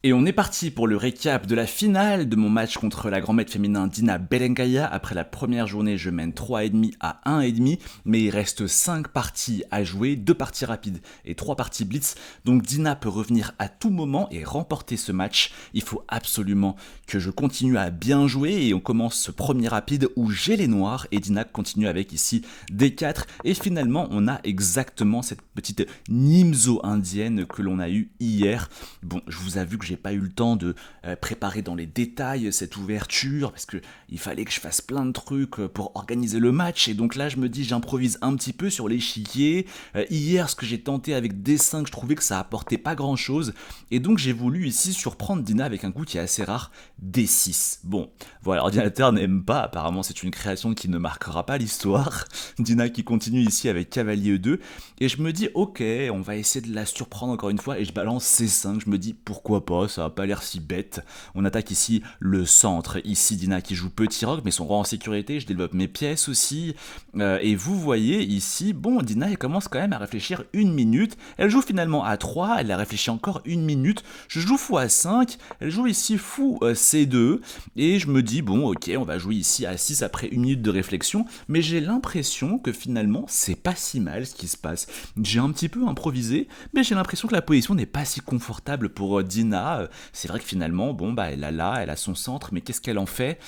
Et on est parti pour le récap de la finale de mon match contre la grand maître féminin Dina Belengaia. Après la première journée, je mène 3,5 à 1,5, mais il reste 5 parties à jouer, 2 parties rapides et 3 parties blitz. Donc Dina peut revenir à tout moment et remporter ce match. Il faut absolument que je continue à bien jouer et on commence ce premier rapide où j'ai les noirs et Dina continue avec ici D4. Et finalement, on a exactement cette petite Nimzo indienne que l'on a eue hier. Bon, je vous avoue que j'ai pas eu le temps de préparer dans les détails cette ouverture parce que il fallait que je fasse plein de trucs pour organiser le match et donc là je me dis j'improvise un petit peu sur l'échiquier. Hier ce que j'ai tenté avec D5 je trouvais que ça apportait pas grand chose et donc j'ai voulu ici surprendre Dina avec un coup qui est assez rare, D6. Bon, voilà, l'ordinateur n'aime pas, apparemment c'est une création qui ne marquera pas l'histoire. Dina qui continue ici avec cavalier E2 et je me dis ok on va essayer de la surprendre encore une fois et je balance C5, je me dis pourquoi pas, ça a pas l'air si bête. On attaque ici le centre, ici Dina qui joue petit roc mais son roi en sécurité, je développe mes pièces aussi, et vous voyez ici, bon Dina elle commence quand même à réfléchir une minute, elle joue finalement à 3, elle a réfléchi encore une minute, je joue fou à 5, elle joue ici fou C2, et je me dis bon ok on va jouer ici à 6 après une minute de réflexion, mais j'ai l'impression que finalement c'est pas si mal ce qui se passe. J'ai un petit peu improvisé, mais j'ai l'impression que la position n'est pas si confortable pour Dina. C'est vrai que finalement, bon bah elle a son centre, mais qu'est-ce qu'elle en fait?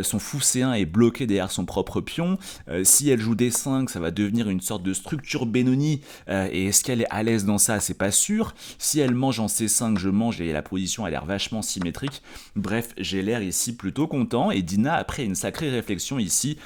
Son fou C1 est bloqué derrière son propre pion. Si elle joue D5, ça va devenir une sorte de structure Benoni. Et est-ce qu'elle est à l'aise dans ça? C'est pas sûr. Si elle mange en C5, je mange et la position a l'air vachement symétrique. Bref, j'ai l'air ici plutôt content. Et Dina, après une sacrée réflexion ici,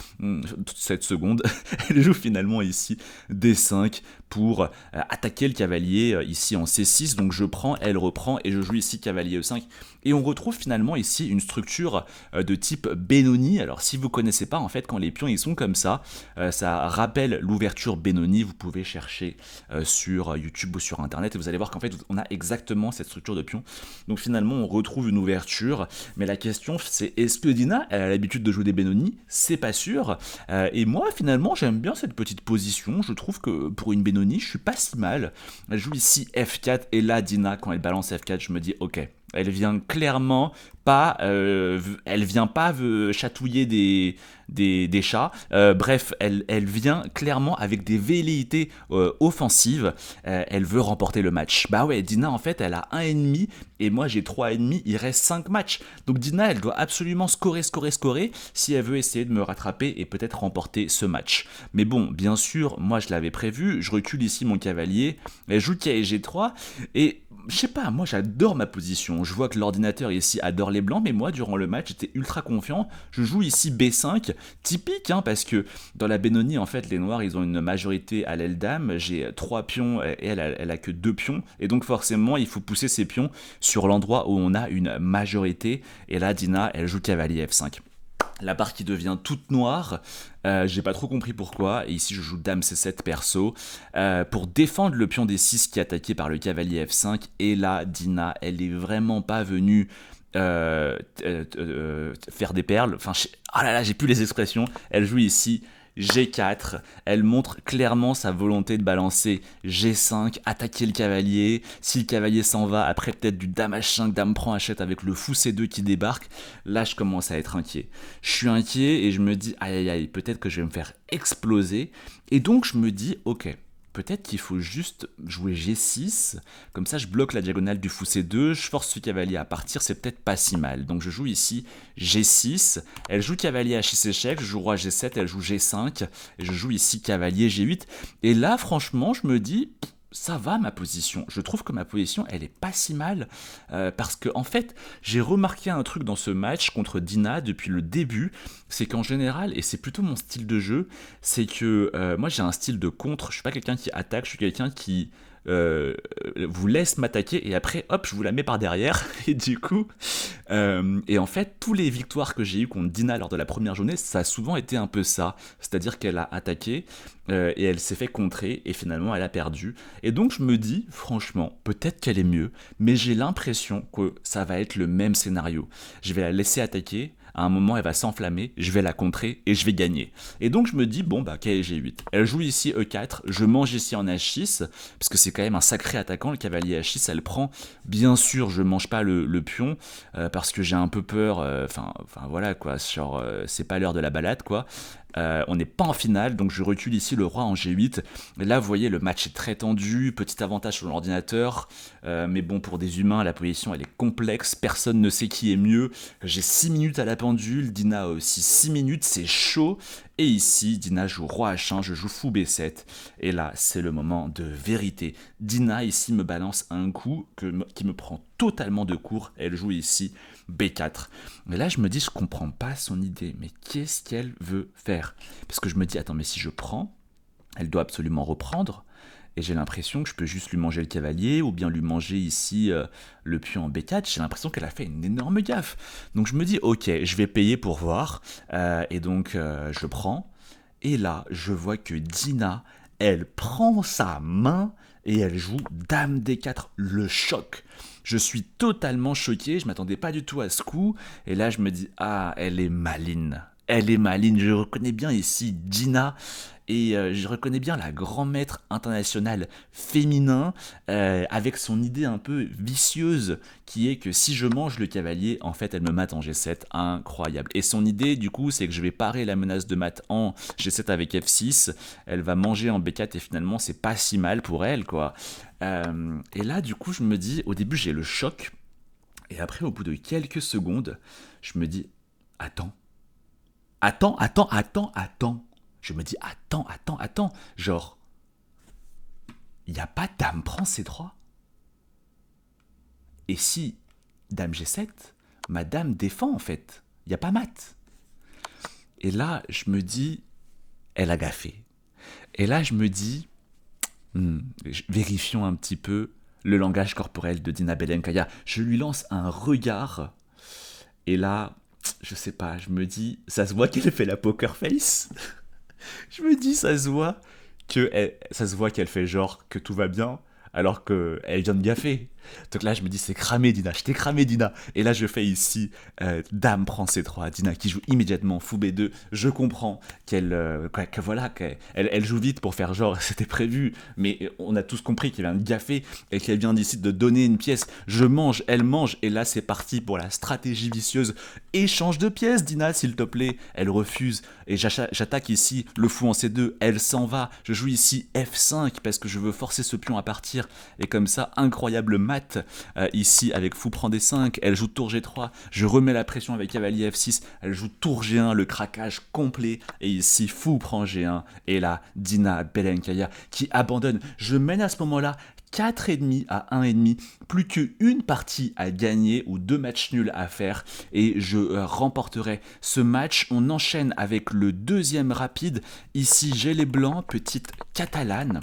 7 secondes, elle joue finalement ici D5 pour attaquer le cavalier ici en C6, donc je prends, elle reprend et je joue ici cavalier E5 et on retrouve finalement ici une structure de type Benoni. Alors si vous connaissez pas en fait quand les pions ils sont comme ça rappelle l'ouverture Benoni, vous pouvez chercher sur YouTube ou sur internet et vous allez voir qu'en fait on a exactement cette structure de pions. Donc finalement on retrouve une ouverture, mais la question c'est est-ce que Dina elle a l'habitude de jouer des Benoni? C'est pas sûr, et moi finalement j'aime bien cette petite position, je trouve que pour une Benoni je suis pas si mal. Elle joue ici F4 et là Dina quand elle balance F4 je me dis ok, elle vient clairement pas, elle vient pas chatouiller des chats. Bref, elle vient clairement avec des velléités offensives. Elle veut remporter le match. Bah ouais, Dina en fait elle a 1,5 et moi j'ai 3,5, il reste 5 matchs. Donc Dina elle doit absolument scorer si elle veut essayer de me rattraper et peut-être remporter ce match. Mais bon, bien sûr, moi je l'avais prévu, je recule ici mon cavalier, elle joue G3 et je sais pas, moi j'adore ma position. Je vois que l'ordinateur ici adore les blancs, mais moi durant le match j'étais ultra confiant. Je joue ici B5, typique, hein, parce que dans la Benoni en fait les noirs ils ont une majorité à l'aile dame. J'ai 3 pions et elle a que 2 pions. Et donc forcément il faut pousser ces pions sur l'endroit où on a une majorité. Et là Dina elle joue cavalier F5. La barre qui devient toute noire, j'ai pas trop compris pourquoi, et ici je joue dame C7 perso, pour défendre le pion D6 qui est attaqué par le cavalier F5, et là Dina, elle est vraiment pas venue faire des perles, enfin, oh là là, j'ai plus les expressions, elle joue ici G4, elle montre clairement sa volonté de balancer G5, attaquer le cavalier, si le cavalier s'en va, après peut-être du dame H5, dame prend H7 avec le fou C2 qui débarque, là je commence à être inquiet. Je suis inquiet et je me dis aïe aïe aïe, peut-être que je vais me faire exploser, et donc je me dis ok, peut-être qu'il faut juste jouer G6, comme ça je bloque la diagonale du fou C2, je force ce cavalier à partir, c'est peut-être pas si mal. Donc je joue ici G6, elle joue cavalier H6 échec, je joue roi G7, elle joue G5, et je joue ici cavalier G8. Et là franchement je me dis ça va ma position, je trouve que ma position elle est pas si mal, parce que en fait j'ai remarqué un truc dans ce match contre Dina depuis le début, c'est qu'en général, et c'est plutôt mon style de jeu, c'est que moi j'ai un style de contre, je suis pas quelqu'un qui attaque, je suis quelqu'un qui vous laisse m'attaquer et après hop je vous la mets par derrière et du coup et en fait tous les victoires que j'ai eues contre Dina lors de la première journée ça a souvent été un peu ça, c'est à dire qu'elle a attaqué et elle s'est fait contrer et finalement elle a perdu, et donc je me dis franchement peut-être qu'elle est mieux, mais j'ai l'impression que ça va être le même scénario, je vais la laisser attaquer. à un moment elle va s'enflammer, je vais la contrer et je vais gagner. Et donc je me dis, bon bah quel G8. Elle joue ici E4, je mange ici en H6, parce que c'est quand même un sacré attaquant, le cavalier H6, elle prend. Bien sûr, je mange pas le pion, parce que j'ai un peu peur, enfin voilà quoi, genre c'est pas l'heure de la balade quoi. On n'est pas en finale, donc je recule ici le roi en G8. Et là, vous voyez, le match est très tendu, petit avantage sur l'ordinateur. Mais bon, pour des humains, la position, elle est complexe. Personne ne sait qui est mieux. J'ai 6 minutes à la pendule. Dina a aussi 6 minutes, c'est chaud. Et ici, Dina joue roi H1, je joue fou B7. Et là, c'est le moment de vérité. Dina, ici, me balance un coup qui me prend totalement de court. Elle joue ici B4. Mais là, je me dis, je comprends pas son idée. Mais qu'est-ce qu'elle veut faire? Parce que je me dis, attends, mais si je prends, elle doit absolument reprendre. Et j'ai l'impression que je peux juste lui manger le cavalier ou bien lui manger ici le pion en B4. J'ai l'impression qu'elle a fait une énorme gaffe. Donc je me dis, ok, je vais payer pour voir. Et donc je prends. Et là, je vois que Dina, elle prend sa main et elle joue Dame D4, le choc. Je suis totalement choqué, je m'attendais pas du tout à ce coup. Et là, je me dis, ah, elle est maline. Elle est maline, je reconnais bien ici Dina. Et je reconnais bien la grand maître internationale féminin avec son idée un peu vicieuse qui est que si je mange le cavalier, en fait elle me mate en G7, incroyable. Et son idée du coup c'est que je vais parer la menace de mat en G7 avec F6, elle va manger en B4 et finalement c'est pas si mal pour elle quoi. Et là du coup je me dis, au début j'ai le choc et après au bout de quelques secondes je me dis, attends. Je me dis, attends. Genre, il n'y a pas dame prend C3. Et si dame G7, ma dame défend en fait. Il n'y a pas mat. Et là, je me dis, elle a gaffé. Et là, je me dis, vérifions un petit peu le langage corporel de Dina Belenkaya. Je lui lance un regard. Et là, je sais pas, je me dis, ça se voit qu'elle fait la poker face. Je me dis, ça se voit qu'elle fait genre que tout va bien, alors qu'elle vient de gaffer. Donc là, je me dis, c'est cramé, Dina, je t'ai cramé, Dina. Et là, je fais ici, Dame prend C3, Dina qui joue immédiatement fou B2. Je comprends qu'elle joue vite pour faire genre, c'était prévu, mais on a tous compris qu'elle vient de gaffer et qu'elle vient d'ici de donner une pièce. Je mange, elle mange, et là, c'est parti pour la stratégie vicieuse. Échange de pièces, Dina, s'il te plaît. Elle refuse, et j'attaque ici le fou en C2, elle s'en va. Je joue ici F5 parce que je veux forcer ce pion à partir, et comme ça, incroyable mat. Ici avec fou prend D5, elle joue tour G3, je remets la pression avec cavalier F6, elle joue tour G1, le craquage complet, et ici fou prend G1, et là Dina Belenkaya qui abandonne. Je mène à ce moment-là 4,5 à 1,5, plus qu'une partie à gagner ou 2 matchs nuls à faire, et je remporterai ce match. On enchaîne avec le deuxième rapide. Ici j'ai les blancs, petite catalane.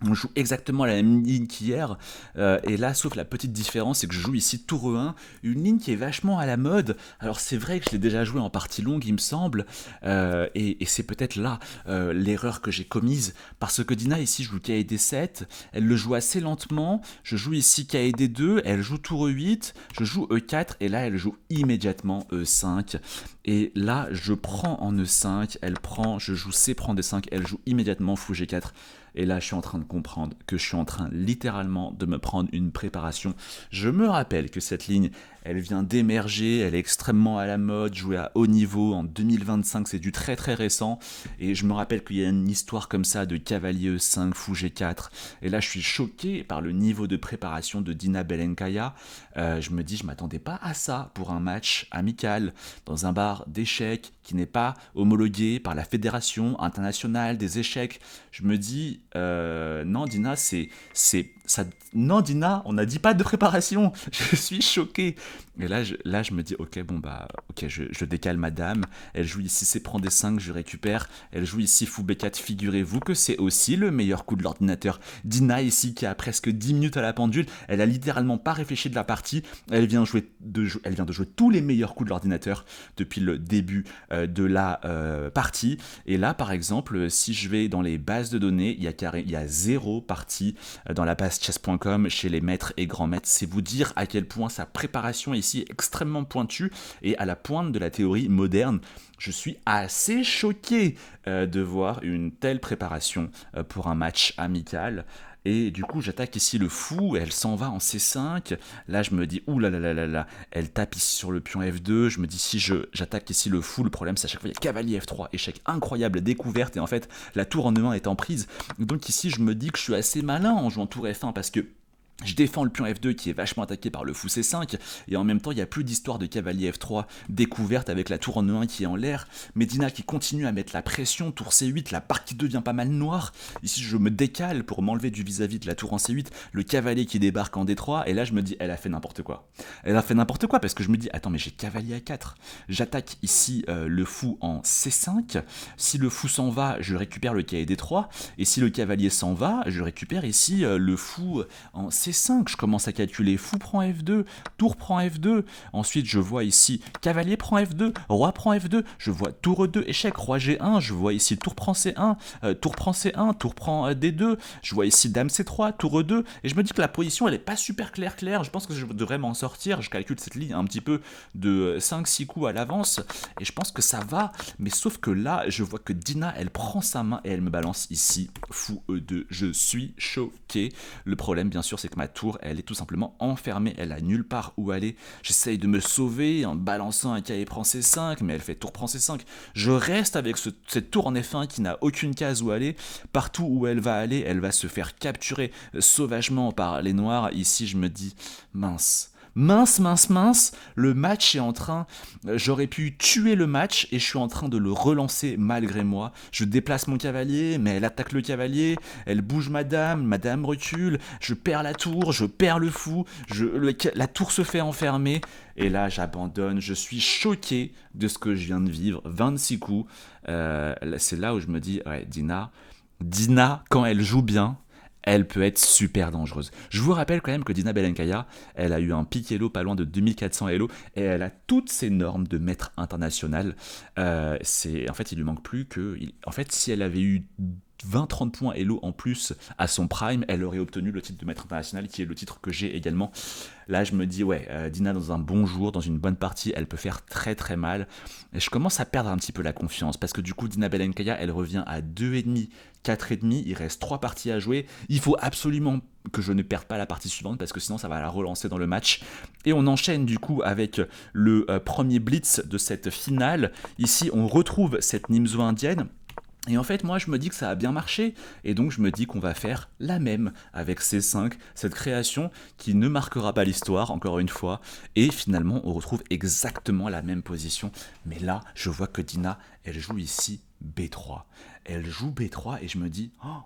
On joue exactement la même ligne qu'hier, et là, sauf la petite différence, c'est que je joue ici tour E1, une ligne qui est vachement à la mode. Alors c'est vrai que je l'ai déjà joué en partie longue, il me semble, et c'est peut-être là l'erreur que j'ai commise, parce que Dina ici joue KD7, elle le joue assez lentement, je joue ici KD2, elle joue tour E8, je joue E4, et là elle joue immédiatement E5, et là je prends en E5, elle prend, je joue C prend D5, elle joue immédiatement fou G4. Et là, je suis en train de comprendre que je suis en train littéralement de me prendre une préparation. Je me rappelle que cette ligne, elle vient d'émerger, elle est extrêmement à la mode, jouée à haut niveau en 2025, c'est du très très récent. Et je me rappelle qu'il y a une histoire comme ça de cavalier E5, fou G4. Et là, je suis choqué par le niveau de préparation de Dina Belenkaya. Je me dis, je m'attendais pas à ça pour un match amical dans un bar d'échecs qui n'est pas homologué par la Fédération internationale des échecs. Je me dis, non Dina, ça, non Dina, on n'a dit pas de préparation. Je suis choqué. Et là, je me dis, ok, bon bah, ok, je décale ma dame. Elle joue ici C prend D5, je récupère. Elle joue ici fou B4. Figurez-vous que c'est aussi le meilleur coup de l'ordinateur. Dina ici qui a presque 10 minutes à la pendule, elle a littéralement pas réfléchi de la partie. Elle vient de jouer tous les meilleurs coups de l'ordinateur depuis le début de la partie. Et là, par exemple, si je vais dans les bases de données, il y a 0 partie dans la base fastchess.com, chez les maîtres et grands maîtres. C'est vous dire à quel point sa préparation ici est extrêmement pointue et à la pointe de la théorie moderne. Je suis assez choqué de voir une telle préparation pour un match amical. Et du coup, j'attaque ici le fou, elle s'en va en C5. Là, je me dis, ouh là là là là là, elle tape ici sur le pion F2. Je me dis, si j'attaque ici le fou, le problème, c'est à chaque fois, il y a cavalier F3. Échec incroyable, découverte. Et en fait, la tour en E1 est en prise. Donc ici, je me dis que je suis assez malin en jouant tour F1 parce que je défends le pion F2 qui est vachement attaqué par le fou C5, et en même temps il n'y a plus d'histoire de cavalier F3 découverte avec la tour en E1 qui est en l'air. Medina qui continue à mettre la pression, tour C8, la partie devient pas mal noire. Ici je me décale pour m'enlever du vis-à-vis de la tour en C8, le cavalier qui débarque en D3, et là je me dis elle a fait n'importe quoi. Elle a fait n'importe quoi parce que je me dis attends mais j'ai cavalier A4, j'attaque ici le fou en C5, si le fou s'en va je récupère le cavalier D3, et si le cavalier s'en va je récupère ici le fou en C5. Je commence à calculer fou prend F2, tour prend F2, ensuite je vois ici cavalier prend F2, roi prend F2, je vois tour E2, échec, roi G1, je vois ici tour prend C1, tour prend C1, tour prend D2, je vois ici dame C3, tour E2, et je me dis que la position elle est pas super claire, je pense que je devrais m'en sortir, je calcule cette ligne un petit peu de 5-6 coups à l'avance, et je pense que ça va, mais sauf que là, je vois que Dina, elle prend sa main et elle me balance ici, fou E2, je suis choqué. Le problème bien sûr c'est que ma tour, elle est tout simplement enfermée, elle a nulle part où aller. J'essaye de me sauver en balançant un cavalier prend C5, mais elle fait tour prend C5. Je reste avec cette tour en F1 qui n'a aucune case où aller. Partout où elle va aller, elle va se faire capturer sauvagement par les noirs. Ici, je me dis, mince, le match est en train, j'aurais pu tuer le match et je suis en train de le relancer malgré moi. Je déplace mon cavalier, mais elle attaque le cavalier, elle bouge madame recule, je perds la tour, je perds le fou, la tour se fait enfermer, et là j'abandonne, je suis choqué de ce que je viens de vivre, 26 coups, c'est là où je me dis, ouais, Dina, quand elle joue bien, elle peut être super dangereuse. Je vous rappelle quand même que Dina Belenkaya, elle a eu un pic Elo pas loin de 2400 Elo, et elle a toutes ses normes de maître international. En fait, il lui manque plus que... En fait, si elle avait eu 20-30 points Elo en plus à son prime, elle aurait obtenu le titre de maître international, qui est le titre que j'ai également. Là, je me dis, ouais, Dina, dans un bon jour, dans une bonne partie, elle peut faire très très mal. Et je commence à perdre un petit peu la confiance, parce que du coup, Dina Belenkaya, elle revient à 2,5, 4,5, il reste 3 parties à jouer. Il faut absolument que je ne perde pas la partie suivante, parce que sinon ça va la relancer dans le match. Et on enchaîne du coup avec le premier blitz de cette finale. Ici, on retrouve cette Nimzo indienne. Et en fait, moi, je me dis que ça a bien marché, et donc je me dis qu'on va faire la même avec C5, cette création qui ne marquera pas l'histoire, encore une fois, et finalement, on retrouve exactement la même position. Mais là, je vois que Dina, elle joue ici B3. Elle joue B3, et je me dis, oh,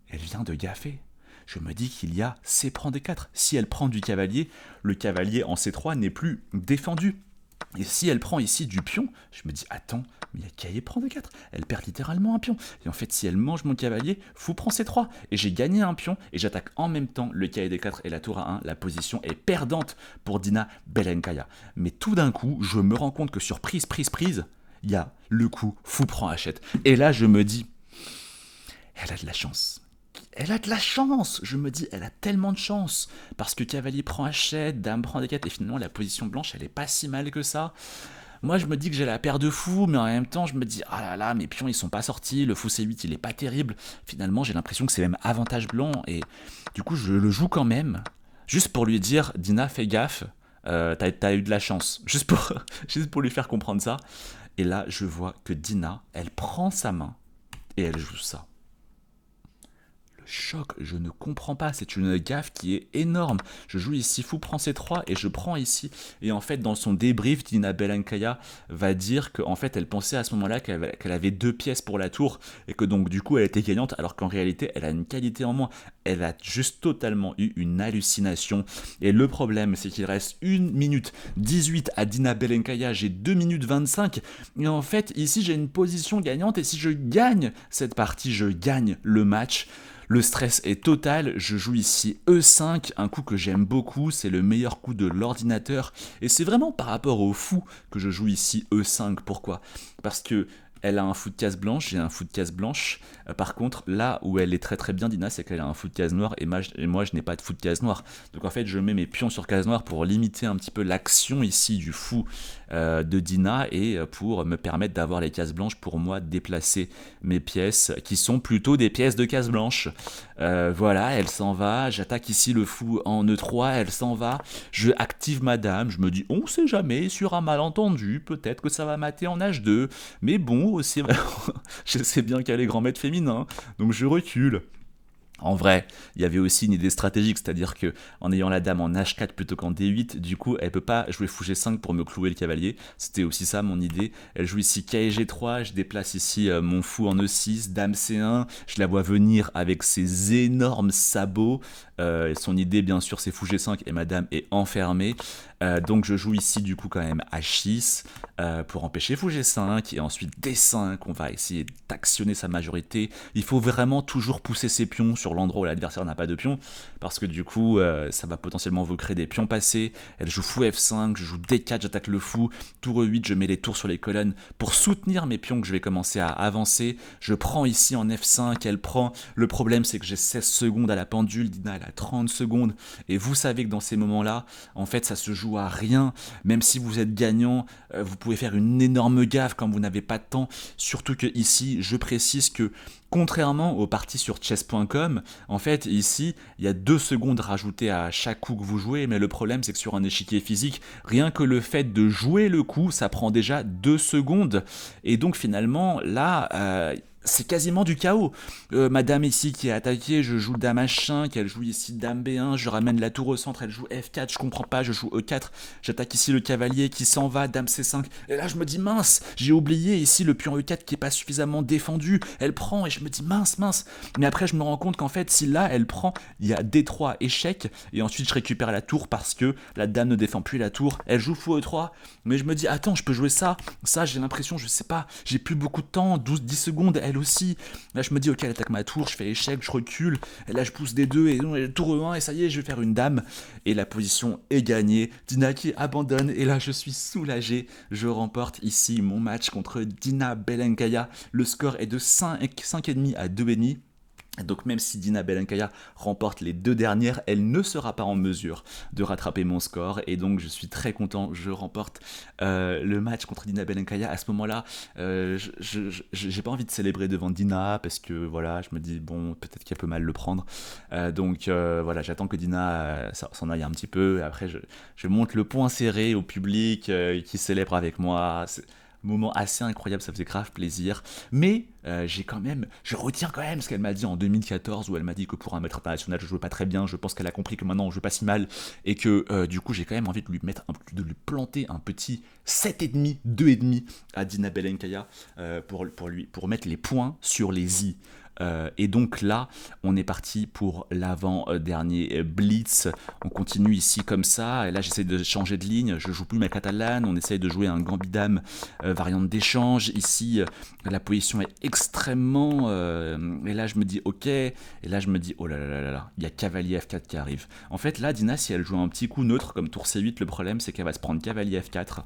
elle vient de gaffer. Je me dis qu'il y a C prend D4. Si elle prend du cavalier, le cavalier en C3 n'est plus défendu. Et si elle prend ici du pion, je me dis, attends, mais il y a cavalier prend D4, elle perd littéralement un pion. Et en fait, si elle mange mon cavalier, fou prend C3. Et j'ai gagné un pion, et j'attaque en même temps le cavalier D4 et la tour A1. La position est perdante pour Dina Belenkaya. Mais tout d'un coup, je me rends compte que sur prise, il y a le coup fou prend H7. Et là, je me dis, elle a de la chance. Elle a de la chance, je me dis, elle a tellement de chance, parce que cavalier prend H7, dame prend D4, et finalement la position blanche, elle est pas si mal que ça. Moi je me dis que j'ai la paire de fous, mais en même temps je me dis, ah là là, mes pions ils sont pas sortis, le fou C8 il est pas terrible, finalement j'ai l'impression que c'est même avantage blanc, et du coup je le joue quand même, juste pour lui dire, Dina fais gaffe, t'as eu de la chance, juste pour lui faire comprendre ça. Et là je vois que Dina, elle prend sa main, et elle joue ça. Choc, je ne comprends pas, c'est une gaffe qui est énorme. Je joue ici fou prend C3 et je prends ici. Et en fait, dans son débrief, Dina Belenkaya va dire qu'en fait, elle pensait à ce moment-là qu'elle avait 2 pièces pour la tour et que donc du coup, elle était gagnante, alors qu'en réalité, elle a une qualité en moins. Elle a juste totalement eu une hallucination. Et le problème, c'est qu'il reste 1 minute 18 à Dina Belenkaya, j'ai 2 minutes 25. Et en fait, ici, j'ai une position gagnante et si je gagne cette partie, je gagne le match. Le stress est total, je joue ici E5, un coup que j'aime beaucoup, c'est le meilleur coup de l'ordinateur, et c'est vraiment par rapport au fou que je joue ici E5, pourquoi ? Parce que elle a un fou de case blanche, j'ai un fou de case blanche. Par contre, là où elle est très très bien, Dina, c'est qu'elle a un fou de case noire et moi je n'ai pas de fou de case noire. Donc en fait, je mets mes pions sur case noire pour limiter un petit peu l'action ici du fou de Dina et pour me permettre d'avoir les cases blanches pour moi déplacer mes pièces qui sont plutôt des pièces de case blanche. Voilà, elle s'en va, j'attaque ici le fou en E3, elle s'en va, je active ma dame, je me dis on sait jamais, sur un malentendu, peut-être que ça va mater en H2, mais bon, aussi, je sais bien qu'elle est grand maître féminin, donc je recule. En vrai, il y avait aussi une idée stratégique, c'est-à-dire que en ayant la dame en H4 plutôt qu'en D8, du coup, elle peut pas jouer fou G5 pour me clouer le cavalier. C'était aussi ça mon idée. Elle joue ici K et G3, je déplace ici mon fou en E6, dame C1, je la vois venir avec ses énormes sabots. Son idée, bien sûr, c'est fou G5 et ma dame est enfermée. Donc je joue ici du coup quand même H6 pour empêcher fou G5 et ensuite D5, on va essayer d'actionner sa majorité. Il faut vraiment toujours pousser ses pions sur l'endroit où l'adversaire n'a pas de pions parce que du coup ça va potentiellement vous créer des pions passés. Elle joue fou F5, je joue D4, j'attaque le fou, tour E8, je mets les tours sur les colonnes pour soutenir mes pions que je vais commencer à avancer. Je prends ici en F5, elle prend. Le problème c'est que j'ai 16 secondes à la pendule, Dina elle a 30 secondes et vous savez que dans ces moments-là, en fait ça se joue à rien, même si vous êtes gagnant, vous pouvez faire une énorme gaffe quand vous n'avez pas de temps, surtout que ici, je précise que contrairement aux parties sur chess.com, en fait ici, il y a 2 secondes rajoutées à chaque coup que vous jouez, mais le problème c'est que sur un échiquier physique, rien que le fait de jouer le coup, ça prend déjà 2 secondes, et donc finalement, là, c'est quasiment du chaos. Madame ici qui est attaquée, je joue dame H5, elle joue ici dame B1, je ramène la tour au centre, elle joue F4, je comprends pas, je joue E4, j'attaque ici le cavalier qui s'en va, dame C5, et là je me dis mince, j'ai oublié ici le pion E4 qui est pas suffisamment défendu, elle prend et je me dis mince, mais après je me rends compte qu'en fait si là elle prend, il y a D3 échec, et ensuite je récupère la tour parce que la dame ne défend plus la tour, elle joue fou E3, mais je me dis attends, je peux jouer ça j'ai l'impression, je sais pas, j'ai plus beaucoup de temps, 12-10 secondes, elle aussi. Là, je me dis, ok, elle attaque ma tour, je fais échec, je recule. Et là, je pousse des deux, et tour E1, et ça y est, je vais faire une dame. Et la position est gagnée. Dina qui abandonne, et là, je suis soulagé. Je remporte ici mon match contre Dina Belenkaya. Le score est de 5,5 à 2,5. Donc même si Dina Belenkaya remporte les 2 dernières, elle ne sera pas en mesure de rattraper mon score et donc je suis très content, je remporte le match contre Dina Belenkaya. À ce moment-là, j'ai pas envie de célébrer devant Dina parce que voilà, je me dis bon, peut-être qu'elle peut mal le prendre. Donc voilà, j'attends que Dina s'en aille un petit peu. Après, je monte le poing serré au public qui célèbre avec moi. Moment assez incroyable, ça faisait grave plaisir. Mais je retiens quand même ce qu'elle m'a dit en 2014 où elle m'a dit que pour un maître international je jouais pas très bien. Je pense qu'elle a compris que maintenant je joue pas si mal et que du coup j'ai quand même envie de lui planter un petit 7,5, 2,5 à Dina Belenkaya pour mettre les points sur les i. Et donc là, on est parti pour l'avant-dernier blitz. On continue ici comme ça. Et là, j'essaie de changer de ligne. Je joue plus ma catalane. On essaye de jouer un gambit-dame variante d'échange. Ici, la position est extrêmement. Et là, je me dis ok. Et là, je me dis oh là là là là. Il y a cavalier F4 qui arrive. En fait, là, Dina, si elle joue un petit coup neutre comme tour C8, le problème c'est qu'elle va se prendre cavalier F4.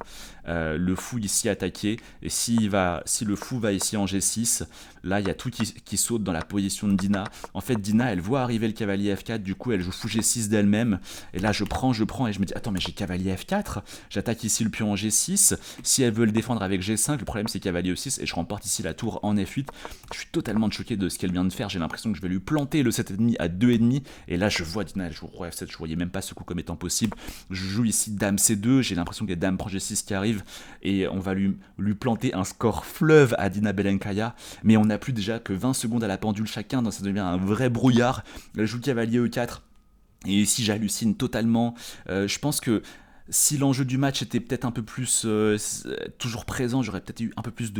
Le fou ici attaqué. Et si le fou va ici en G6, là, il y a tout qui saute dans la position de Dina. En fait, Dina, elle voit arriver le cavalier F4, du coup, elle joue fou G6 d'elle-même. Et là, je prends, et je me dis, attends, mais j'ai cavalier F4. J'attaque ici le pion en G6. Si elle veut le défendre avec G5, le problème, c'est cavalier E6, et je remporte ici la tour en F8. Je suis totalement choqué de ce qu'elle vient de faire. J'ai l'impression que je vais lui planter le 7,5 à 2,5. Et là, je vois Dina, elle joue roi F7. Je voyais même pas ce coup comme étant possible. Je joue ici dame C2. J'ai l'impression qu'il y a dame prend G6 qui arrive. Et on va lui planter un score fleuve à Dina Belenkaya. Mais on n'a plus déjà que 20 secondes à la pendule chacun, donc ça devient un vrai brouillard. Elle joue cavalier E4. Et ici, j'hallucine totalement. Je pense que si l'enjeu du match était peut-être un peu plus toujours présent, j'aurais peut-être eu un peu plus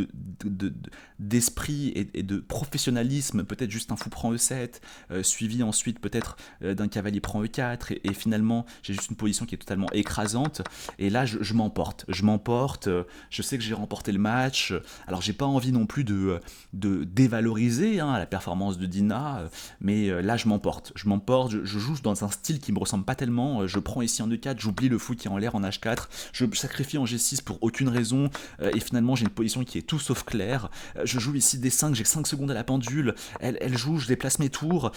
d'esprit et de professionnalisme, peut-être juste un fou prend E7, suivi ensuite peut-être d'un cavalier prend E4, et finalement j'ai juste une position qui est totalement écrasante, et là je m'emporte, je sais que j'ai remporté le match, alors j'ai pas envie non plus de dévaloriser la performance de Dina, mais là je m'emporte, je joue dans un style qui me ressemble pas tellement, je prends ici en E4, j'oublie le fou qui est en l'air en H4, je me sacrifie en G6 pour aucune raison, et finalement j'ai une position qui est tout sauf claire. Je joue ici D5, j'ai 5 secondes à la pendule, elle joue, je déplace mes tours.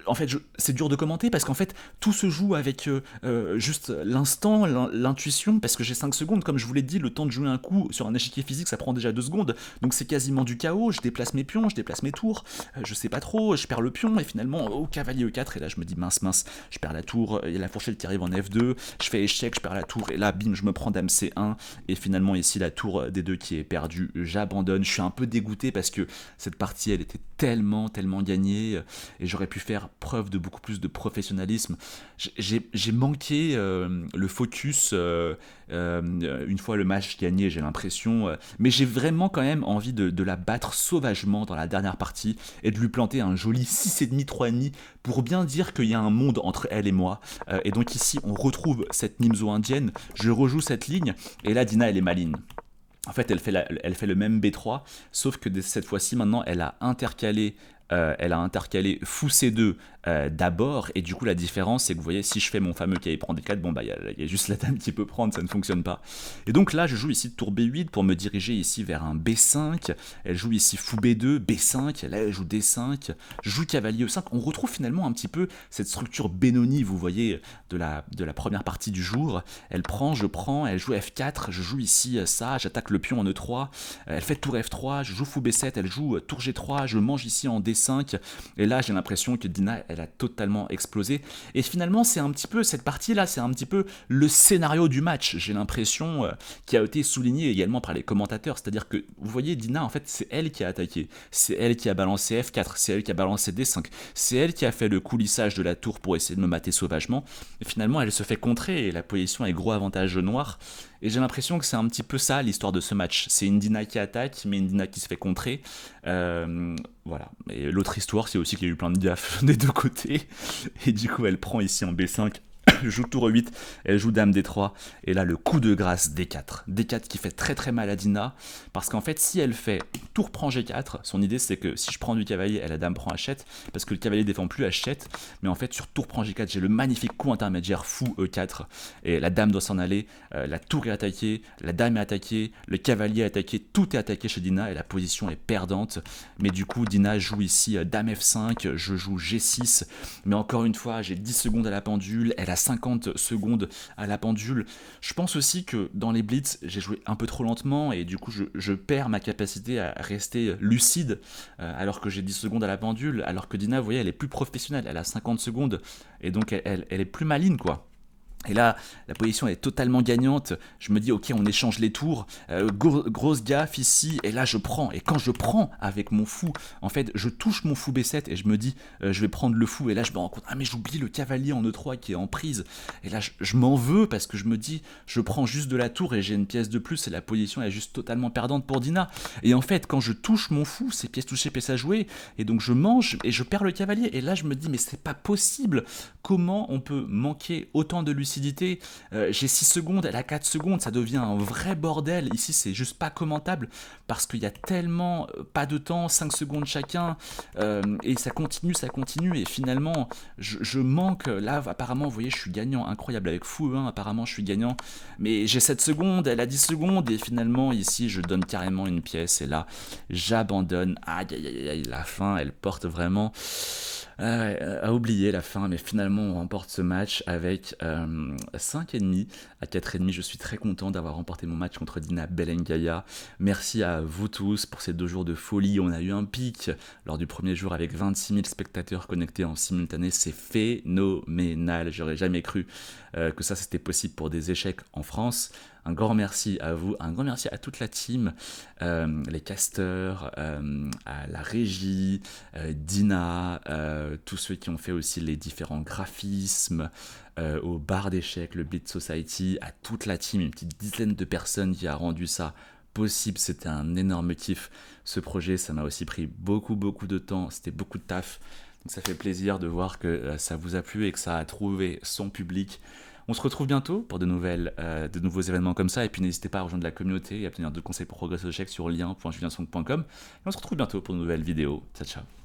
En fait, c'est dur de commenter parce qu'en fait, tout se joue avec juste l'instant, l'intuition, parce que j'ai 5 secondes, comme je vous l'ai dit, le temps de jouer un coup sur un échiquier physique, ça prend déjà 2 secondes, donc c'est quasiment du chaos, je déplace mes pions, je déplace mes tours, je sais pas trop, je perds le pion, et finalement, au cavalier E4, et là je me dis mince, je perds la tour, il y a la fourchette qui arrive en F2, je fais échec, je perds la tour, et là, bim, je me prends dame C1, et finalement ici la tour D2 qui est perdue, j'abandonne, je suis un peu dégoûté parce que cette partie, elle était tellement gagnée, et j'aurais pu faire preuve de beaucoup plus de professionnalisme. J'ai manqué le focus une fois le match gagné, j'ai l'impression, mais j'ai vraiment quand même envie de la battre sauvagement dans la dernière partie et de lui planter un joli 6,5, 3,5 pour bien dire qu'il y a un monde entre elle et moi. Et donc ici, on retrouve cette Nimzo indienne, je rejoue cette ligne, et là, Dina, elle est maligne. En fait, elle fait le même B3, sauf que cette fois-ci, maintenant, elle a intercalé fou C2 d'abord, et du coup la différence c'est que vous voyez, si je fais mon fameux qui prend D4, bon bah il y a juste la dame qui peut prendre, ça ne fonctionne pas. Et donc là je joue ici tour B8 pour me diriger ici vers un B5, elle joue ici fou B2, B5, là elle joue D5, je joue cavalier E5, on retrouve finalement un petit peu cette structure Benoni, vous voyez, de la première partie du jour. Elle prend, je prends, elle joue F4, je joue ici ça, j'attaque le pion en E3, elle fait tour F3, je joue fou B7, elle joue tour G3, je mange ici en D5, et là j'ai l'impression que Dina elle a totalement explosé, et finalement c'est un petit peu cette partie là, c'est un petit peu le scénario du match, j'ai l'impression, qui a été souligné également par les commentateurs, c'est-à-dire que vous voyez Dina en fait c'est elle qui a attaqué, c'est elle qui a balancé F4, c'est elle qui a balancé D5, c'est elle qui a fait le coulissage de la tour pour essayer de me mater sauvagement, et finalement elle se fait contrer et la position est gros avantage noir. Et j'ai l'impression que c'est un petit peu ça l'histoire de ce match. C'est une Dina qui attaque, mais une Dina qui se fait contrer. Voilà. Et l'autre histoire, c'est aussi qu'il y a eu plein de gaffes des deux côtés. Et du coup, elle prend ici en B5. Joue tour 8, elle joue dame D3, et là le coup de grâce D4. D4 qui fait très mal à Dina, parce qu'en fait si elle fait tour prend G4, son idée c'est que si je prends du cavalier, la dame prend H7, parce que le cavalier défend plus H7, mais en fait sur tour prend G4, j'ai le magnifique coup intermédiaire fou E4, et la dame doit s'en aller, la tour est attaquée, la dame est attaquée, le cavalier est attaqué, tout est attaqué chez Dina, et la position est perdante, mais du coup Dina joue ici dame F5, je joue G6, mais encore une fois j'ai 10 secondes à la pendule, elle a 50 secondes à la pendule. Je pense aussi que dans les blitz, j'ai joué un peu trop lentement et du coup je perds ma capacité à rester lucide alors que j'ai 10 secondes à la pendule, alors que Dina, vous voyez, elle est plus professionnelle, elle a 50 secondes et donc elle est plus maligne quoi. Et là, la position est totalement gagnante. Je me dis, ok, on échange les tours. Grosse gaffe ici. Et là, je prends. Et quand je prends avec mon fou, en fait, je touche mon fou B7 et je me dis, je vais prendre le fou. Et là, je me rends compte, ah, mais j'oublie le cavalier en E3 qui est en prise. Et là, je m'en veux parce que je me dis, je prends juste de la tour et j'ai une pièce de plus. Et la position est juste totalement perdante pour Dina. Et en fait, quand je touche mon fou, c'est pièce touchée, pièce à jouer. Et donc, je mange et je perds le cavalier. Et là, je me dis, mais c'est pas possible. Comment on peut manquer autant de lucidité? J'ai 6 secondes, elle a 4 secondes, ça devient un vrai bordel. Ici, c'est juste pas commentable parce qu'il y a tellement pas de temps, 5 secondes chacun, et ça continue, et finalement, je manque. Là, apparemment, vous voyez, je suis gagnant, incroyable, avec fou E1, apparemment, je suis gagnant, mais j'ai 7 secondes, elle a 10 secondes, et finalement, ici, je donne carrément une pièce, et là, j'abandonne. Aïe, aïe, aïe, aïe, la fin, elle porte vraiment à oublier la fin, mais finalement on remporte ce match avec 5,5 à 4,5. Je suis très content d'avoir remporté mon match contre Dina Belengaya. Merci à vous tous pour ces 2 jours de folie. On a eu un pic lors du premier jour avec 26 000 spectateurs connectés en simultané. C'est phénoménal. J'aurais jamais cru que ça c'était possible pour des échecs en France. Un grand merci à vous, un grand merci à toute la team, les casteurs, à la régie, Dina, tous ceux qui ont fait aussi les différents graphismes, au bar d'échecs, le Blitz Society, à toute la team, une petite dizaine de personnes qui a rendu ça possible. C'était un énorme kiff. Ce projet, ça m'a aussi pris beaucoup de temps, c'était beaucoup de taf. Donc ça fait plaisir de voir que ça vous a plu et que ça a trouvé son public. On se retrouve bientôt pour de nouveaux événements comme ça, et puis n'hésitez pas à rejoindre la communauté et à obtenir de conseils pour progresser au chèque sur lien.juliensong.com. Et on se retrouve bientôt pour de nouvelles vidéos. Ciao ciao.